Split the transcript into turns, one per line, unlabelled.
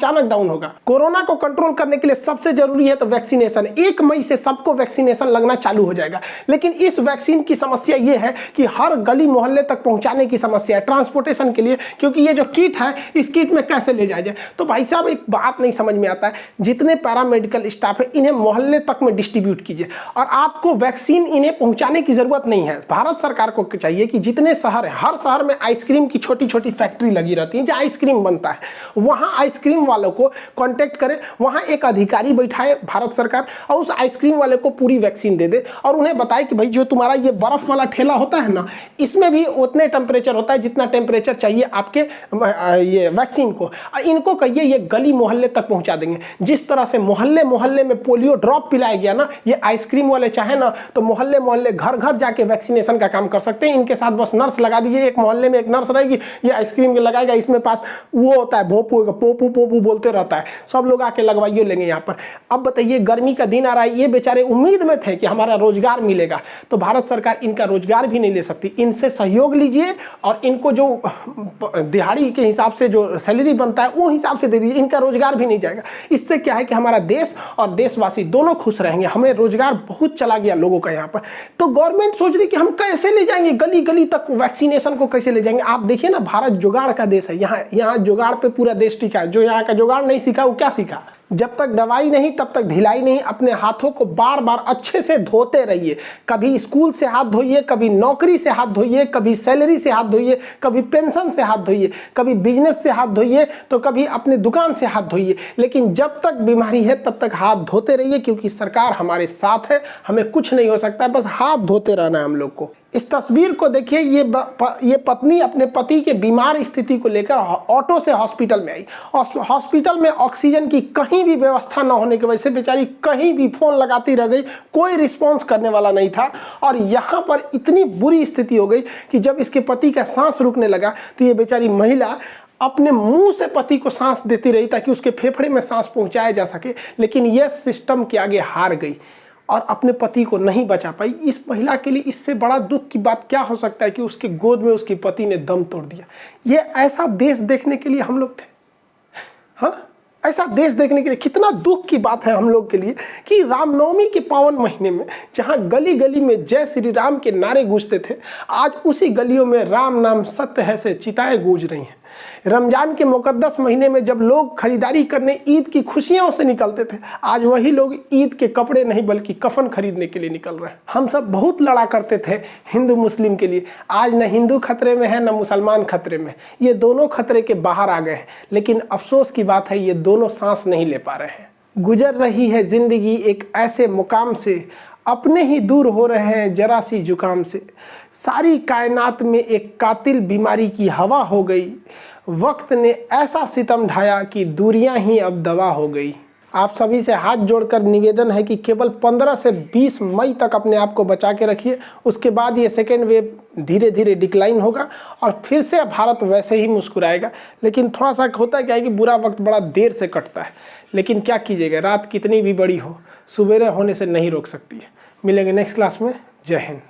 अचानक डाउन होगा। कोरोना को कंट्रोल करने के लिए सबसे जरूरी है तो वैक्सीनेशन। 1 मई से सबको वैक्सीनेशन लगना चालू हो जाएगा। लेकिन इस वैक्सीन की समस्या ये है कि हर गली मोहल्ले तक पहुंचाने की समस्या है, ट्रांसपोर्टेशन के लिए, क्योंकि ये जो किट है इस किट में कैसे ले जाया जाए। तो भाई साहब एक बात नहीं समझ में आता है, जितने पैरामेडिकल स्टाफ है इन्हें मोहल्ले तक में डिस्ट्रीब्यूट कीजिए और आपको वैक्सीन इन्हें पहुंचाने की जरूरत नहीं है। भारत सरकार को चाहिए कि जितने शहर है, हर शहर में आइसक्रीम की छोटी छोटी फैक्ट्री लगी रहती है जहां आइसक्रीम बनता है, वहां आइसक्रीम वालों को कांटेक्ट करे, वहां एक अधिकारी बैठाए भारत सरकार और उस आइसक्रीम वाले को पूरी वैक्सीन दे दे और उन्हें बताए कि भाई जो तुम्हारा ये बर्फ वाला ठेला होता है ना, इसमें भी उतने टेम्परेचर होता है जितना टेम्परेचर चाहिए आपके ये वैक्सीन को। इनको कहिए ये गली मोहल्ले तक पहुंचा देंगे। जिस तरह से मोहल्ले मोहल्ले में पोलियो ड्रॉप पिलाया गया ना, ये आइसक्रीम वाले चाहे ना तो मोहल्ले मोहल्ले घर घर जाके वैक्सीनेशन का काम कर सकते हैं। इनके साथ बस नर्स लगा दीजिए, एक मोहल्ले में एक नर्स रहेगी, ये आइसक्रीम के लगाएगा, इसमें पास वो होता है भोंपू पोपू पोपू बोलते रहता है, सब लोग आके लगवाइए लेंगे यहाँ पर। अब बताइए गर्मी का दिन आ रहा है, ये बेचारे उम्मीद में थे कि हमारा रोजगार मिलेगा, तो भारत सरकार इनका रोजगार भी नहीं ले सकती। इनसे सहयोग लीजिए और इनको जो दिहाड़ी के हिसाब से जो सैलरी बनता है वो हिसाब से दे दीजिए, इनका रोजगार भी नहीं जाएगा। इससे क्या है कि हमारा देश और देशवासी दोनों खुश रहेंगे। हमें रोजगार बहुत चला गया लोगों का यहाँ पर, तो गवर्नमेंट सोच रही कि हम कैसे ले जाएंगे गली गली तक वैक्सीनेशन को, कैसे ले जाएंगे। आप देखिए ना, भारत जुगाड़ का देश है, यहाँ जुगाड़ पे पूरा देश टिका है। जो यहाँ का जुगाड़ नहीं सीखा वो क्या सीखा। जब तक दवाई नहीं तब तक ढिलाई नहीं। अपने हाथों को बार बार अच्छे से धोते रहिए। कभी स्कूल से हाथ धोइए, कभी नौकरी से हाथ धोइए, कभी सैलरी से हाथ धोइए, कभी पेंशन से हाथ धोइए, कभी बिजनेस से हाथ धोइए, तो कभी अपने दुकान से हाथ धोइए। लेकिन जब तक बीमारी है तब तक हाथ धोते रहिए, क्योंकि सरकार हमारे साथ है, हमें कुछ नहीं हो सकता है, बस हाथ धोते रहना है हम लोग को। इस तस्वीर को देखिए, ये पत्नी अपने पति के बीमार स्थिति को लेकर ऑटो से हॉस्पिटल में आई। हॉस्पिटल में ऑक्सीजन की कहीं भी व्यवस्था न होने की वजह से बेचारी कहीं भी फोन लगाती रह गई, कोई रिस्पांस करने वाला नहीं था। और यहाँ पर इतनी बुरी स्थिति हो गई कि जब इसके पति का सांस रुकने लगा तो ये बेचारी महिला अपने मुंह से पति को सांस देती रही ताकि उसके फेफड़े में सांस पहुंचाया जा सके, लेकिन यह सिस्टम के आगे हार गई और अपने पति को नहीं बचा पाई। इस महिला के लिए इससे बड़ा दुख की बात क्या हो सकता है कि उसके गोद में उसके पति ने दम तोड़ दिया। ये ऐसा देश देखने के लिए हम लोग थे। हाँ, ऐसा देश देखने के लिए कितना दुख की बात है हम लोग के लिए कि रामनवमी के पावन महीने में जहां गली गली में जय श्री राम के नारे गूंजते थे, आज उसी गलियों में राम नाम सत्य है से चिताएं गूंज रही हैं। रमजान के मुकद्दस महीने में जब लोग खरीदारी करने ईद की खुशियों से निकलते थे, आज वही लोग ईद के कपड़े नहीं बल्कि कफन खरीदने के लिए निकल रहे हैं। हम सब बहुत लड़ा करते थे हिंदू मुस्लिम के लिए, आज न हिंदू खतरे में है न मुसलमान खतरे में, ये दोनों खतरे के बाहर आ गए हैं। लेकिन अफसोस की बात है ये दोनों सांस नहीं ले पा रहे हैं। गुजर रही है जिंदगी एक ऐसे मुकाम से, अपने ही दूर हो रहे हैं जरा सी जुकाम से। सारी कायनात में एक कातिल बीमारी की हवा हो गई, वक्त ने ऐसा सितम ढाया कि दूरियां ही अब दवा हो गई। आप सभी से हाथ जोड़कर निवेदन है कि केवल 15 से 20 मई तक अपने आप को बचा के रखिए। उसके बाद ये सेकेंड वेव धीरे धीरे डिक्लाइन होगा और फिर से भारत वैसे ही मुस्कुराएगा। लेकिन थोड़ा सा होता है क्या है कि बुरा वक्त बड़ा देर से कटता है, लेकिन क्या कीजिएगा, रात कितनी भी बड़ी हो, सुबेरे होने से नहीं रोक सकती है। मिलेंगे नेक्स्ट क्लास में। जय हिंद।